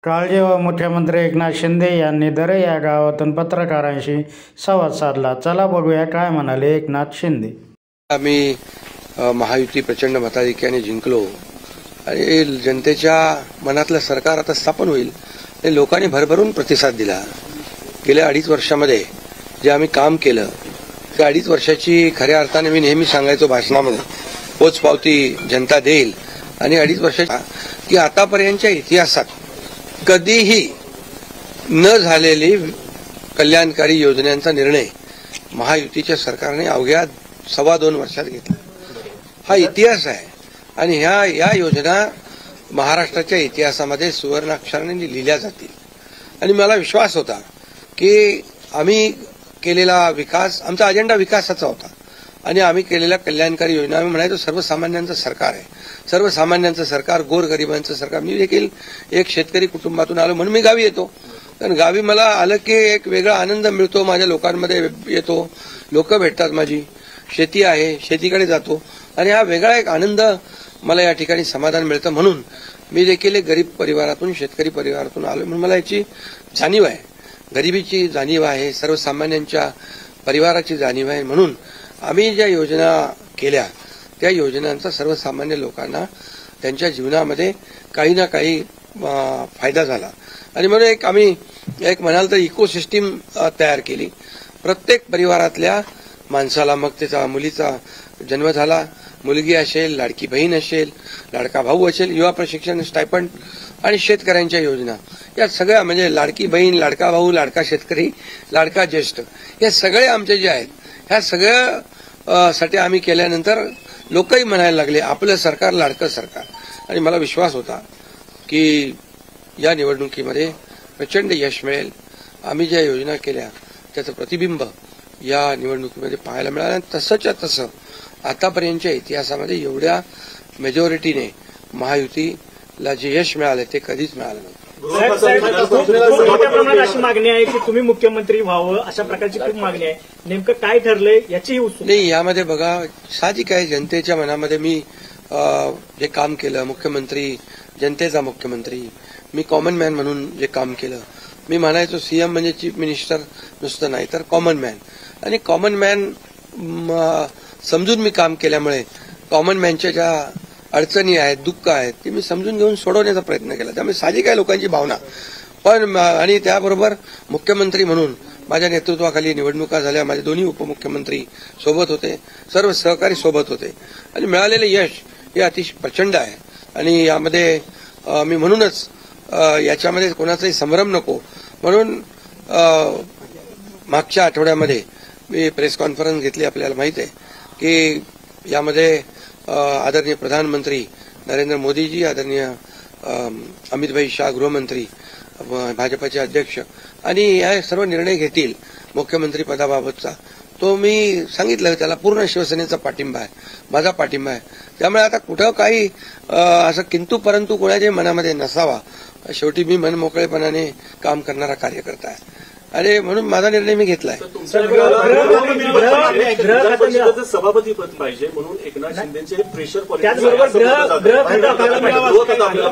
काल जेव्हा मुख्यमंत्री एकनाथ शिंदे यांनी दरे या गावातून पत्रकारांशी संवाद साधला, चला बघूया काय म्हणाले एकनाथ शिंदे. आम्ही महायुती प्रचंड मताधिक्याने जिंकलो आणि जनतेच्या मनातलं सरकार आता स्थापन होईल आणि लोकांनी भरभरून प्रतिसाद दिला. गेल्या 2.5 वर्षामध्ये जे आम्ही काम केलं त्या 2.5 वर्षाची खऱ्या अर्थाने मी नेहमी सांगायचो भाषणामध्ये, पोचपावती जनता देईल. आणि 2.5 वर्षाची की आतापर्यंतच्या इतिहासात कधीही न झालेली कल्याणकारी योजनांचा निर्णय महायुतीच्या सरकारने अवघ्या 2.25 वर्षात घेतला. हा इतिहास आहे आणि या योजना महाराष्ट्राच्या इतिहासामध्ये सुवर्णाक्षराने लिहिल्या जातील. आणि मला विश्वास होता की आम्ही केलेला विकास, आमचा अजेंडा विकासाचा होता आणि आम्ही केलेल्या कल्याणकारी योजना, आम्ही म्हणायचो सर्वसामान्यांचं सरकार आहे, सर्वसामान्यांचं सरकार, गोरगरिबांचं सरकार. मी देखील एक शेतकरी कुटुंबातून आलो म्हणून मी गावी येतो. कारण गावी मला आलं की एक वेगळा आनंद मिळतो, माझ्या लोकांमध्ये येतो, लोक भेटतात, माझी शेती आहे, शेतीकडे जातो आणि हा वेगळा एक आनंद मला या ठिकाणी समाधान मिळतं. म्हणून मी देखील एक गरीब परिवारातून, शेतकरी परिवारातून आलो म्हणून मला याची जाणीव आहे, गरिबीची जाणीव आहे, सर्वसामान्यांच्या परिवाराची जाणीव आहे. म्हणून आम्ही ज्या योजना केल्या त्या योजनांचा सर्वसामान्य लोकांना त्यांच्या जीवनामध्ये काही ना काही फायदा झाला. आणि म्हणून आम्ही म्हणाल तर इकोसिस्टीम तयार केली. प्रत्येक परिवारातल्या माणसाला, मग त्याचा मुलीचा जन्म झाला, मुलगी असेल, लाडकी बहीण असेल, लाडका भाऊ असेल, युवा प्रशिक्षण स्टायपंड आणि शेतकऱ्यांच्या योजना, या सगळ्या म्हणजे लाडकी बहीण, लाडका भाऊ, लाडका शेतकरी, लाडका ज्येष्ठ, हे सगळे आमचे जे आहेत ह्या सगळ्या साठी आम्ही केल्यानंतर लोकही म्हणायला लागले आपलं सरकार लाडकं सरकार. आणि मला विश्वास होता की या निवडणुकीमध्ये प्रचंड यश मिळेल. आम्ही ज्या योजना केल्या त्याचं प्रतिबिंब या निवडणुकीमध्ये पाहायला मिळालं. आणि तसंच्या तसं आतापर्यंतच्या इतिहासामध्ये एवढ्या मेजॉरिटीने महायुतीला जे यश मिळालं ते कधीच मिळालं नव्हतं. मोठ्या प्रमाणात अशी मागणी आहे की तुम्ही मुख्यमंत्री व्हावं, अशा प्रकारची खूप मागणी आहे. नेमकं काय ठरलंय याचीही उत्सुकता नाही. यामध्ये बघा, साहजिक आहे, जनतेच्या मनामध्ये मी जे काम केलं, मुख्यमंत्री, जनतेचा मुख्यमंत्री, मी कॉमन मॅन म्हणून जे काम केलं, मी म्हणायचो सीएम म्हणजे चीफ मिनिस्टर नुसतं नाही तर कॉमन मॅन. आणि कॉमन मॅन समजून मी काम केल्यामुळे कॉमन मॅनच्या ज्या अडचणी आहेत, दुःख आहेत, ते मी समजून घेऊन सोडवण्याचा प्रयत्न केला. त्यामुळे साहजिक आहे लोकांची भावना. पण आणि त्याबरोबर मुख्यमंत्री म्हणून माझ्या नेतृत्वाखाली निवडणुका झाल्या, माझे दोन्ही उपमुख्यमंत्री सोबत होते, सर्व सहकारी सोबत होते आणि मिळालेले यश हे अतिशय प्रचंड आहे. आणि यामध्ये मी म्हणूनच याच्यामध्ये कोणाचाही संभ्रम नको म्हणून मागच्या आठवड्यामध्ये मी प्रेस कॉन्फरन्स घेतली. आपल्याला माहिती आहे की यामध्ये आदरणीय प्रधानमंत्री नरेंद्र मोदीजी, आदरणीय अमितभाई शाह गृहमंत्री, भाजपाचे अध्यक्ष, आणि हे सर्व निर्णय घेतील मुख्यमंत्री पदाबाबतचा. तो मी सांगितलं, त्याला पूर्ण शिवसेनेचा पाठिंबा आहे, माझा पाठिंबा आहे. त्यामुळे आता कुठं काही असं किंतु परंतु कोणाच्या मनामध्ये नसावा. शेवटी मी मनमोकळेपणाने काम करणारा कार्यकर्ता आहे आणि म्हणून माझा निर्णय मी घेतलाय. सभापती पद पाहिजे म्हणून एकनाथ शिंदेचे प्रेशर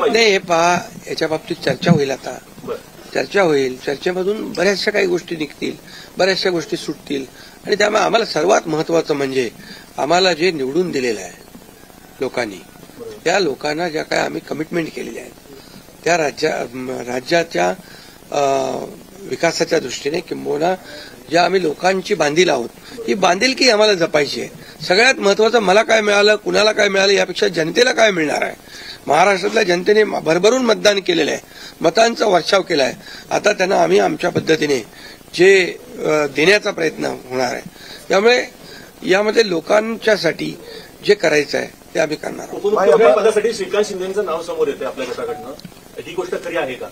नाही. हे पहा, याच्या बाबतीत चर्चा होईल, आता चर्चा होईल. चर्चेमधून बऱ्याचशा काही गोष्टी निघतील, बऱ्याचशा गोष्टी सुटतील. आणि त्यामुळे आम्हाला सर्वात महत्वाचं म्हणजे आम्हाला जे निवडून दिलेलं आहे लोकांनी, त्या लोकांना ज्या काय आम्ही कमिटमेंट केलेल्या आहेत त्या राज्याच्या विकासाच्या दृष्टीने किंबहुना ज्या आम्ही लोकांची बांधील आहोत, ही बांधिलकी आम्हाला जपायची आहे. सगळ्यात महत्वाचं मला काय मिळालं, कुणाला काय मिळालं यापेक्षा जनतेला काय मिळणार आहे. महाराष्ट्रातल्या जनतेने भरभरून मतदान केलेलं आहे, मतांचा वर्षाव केला आहे. आता त्यांना आम्ही आमच्या पद्धतीने जे देण्याचा प्रयत्न होणार आहे. त्यामुळे यामध्ये लोकांच्यासाठी जे करायचं आहे ते आम्ही करणार आहोत. पदासाठी श्रीकांत शिंदेचं नाव समोर येते आपल्या गटाकडनं, ही गोष्ट खरी आहे का?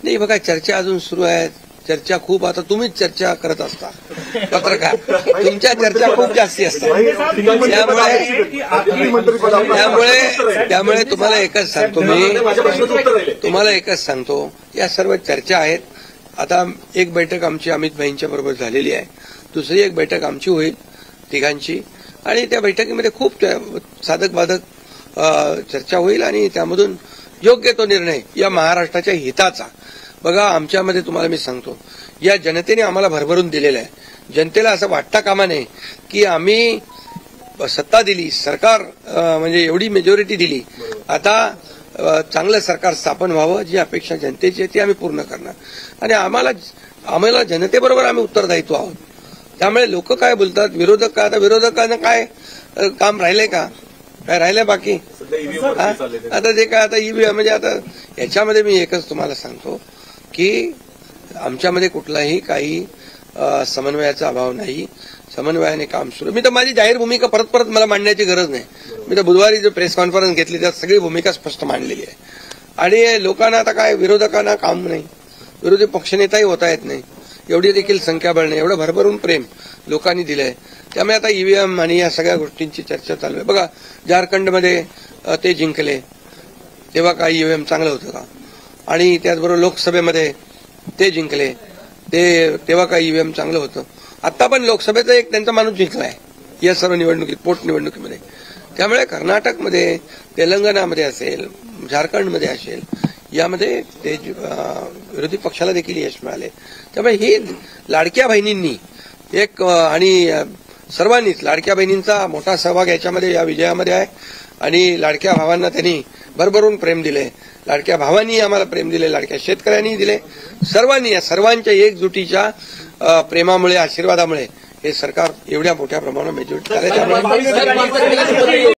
नाही बघा, चर्चा अजून सुरू आहे. चर्चा खूप, आता तुम्हीच चर्चा करत असता पत्रकार, तुमच्या चर्चा खूप जास्ती असतात. त्यामुळे तुम्हाला एकच सांगतो या सर्व चर्चा आहेत. आता एक बैठक आमची अमित भाईंच्या बरोबर झालेली आहे, दुसरी एक बैठक आमची होईल तिघांची, आणि त्या बैठकीमध्ये खूप साधक बाधक चर्चा होईल आणि त्यामधून योग्य तो निर्णय या महाराष्ट्राच्या हिताचा. बघा, आमच्यामध्ये तुम्हाला मी सांगतो, या जनतेने आम्हाला भरभरून दिलेलं आहे. जनतेला असं वाटता कामा नये की आम्ही सत्ता दिली, सरकार म्हणजे एवढी मेजॉरिटी दिली, आता चांगलं सरकार स्थापन व्हावं, जी अपेक्षा जनतेची आहे ती आम्ही पूर्ण करणार. आणि आम्हाला जनतेबरोबर आम्ही उत्तरदायित्व आहोत. त्यामुळे लोक काय बोलतात, विरोधक काय, आता विरोधकांना काय काम राहिलंय का, काय राहिलंय बाकी? आता जे काय आता ईव्हीएम म्हणजे आता याच्यामध्ये मी एकच तुम्हाला सांगतो की आमच्यामध्ये कुठलाही काही समन्वयाचा अभाव नाही. समन्वयाने काम सुरू. मी तर माझी जाहीर भूमिका परत मला मांडण्याची गरज नाही. मी तर बुधवारी जो प्रेस कॉन्फरन्स घेतली त्यात सगळी भूमिका स्पष्ट मांडलेली आहे. आणि लोकांना आता काय, विरोधकांना काम नाही, विरोधी पक्षनेताही होता येत नाही, एवढी देखील संख्याबळ नाही, एवढं भरभरून प्रेम लोकांनी दिलंय. त्यामुळे आता ईव्हीएम आणि या सगळ्या गोष्टींची चर्चा चालू आहे. बघा, झारखंडमध्ये ते जिंकले तेव्हा काही ईव्हीएम चांगलं होतं का? आणि त्याचबरोबर लोकसभेमध्ये ते जिंकले तेव्हा काही ईव्हीएम चांगलं होतं? आता पण लोकसभेचा एक त्यांचा माणूस जिंकलाय या सर्व निवडणुकीत, पोटनिवडणुकीमध्ये. त्यामुळे कर्नाटकमध्ये, तेलंगणामध्ये असेल, झारखंडमध्ये असेल, यामध्ये ते विरोधी पक्षाला देखील यश मिळाले. त्यामुळे ही लाडक्या बहिणींनी एक आणि सर्वांनीच लाडक्या बहिणींचा मोठा सहभाग याच्यामध्ये, या विजयामध्ये आहे. आणि लाडक्या भावांना त्यांनी भरभरून प्रेम दिले, लाडक्या भावांनी आम्हाला प्रेम दिले, लाडक्या शेतकऱ्यांनी दिले. सर्वांनी, या सर्वांच्या एकजुटीच्या प्रेमामुळे, आशीर्वादामुळे हे सरकार एवढ्या मोठ्या प्रमाणात मेजॉरिटी झाले.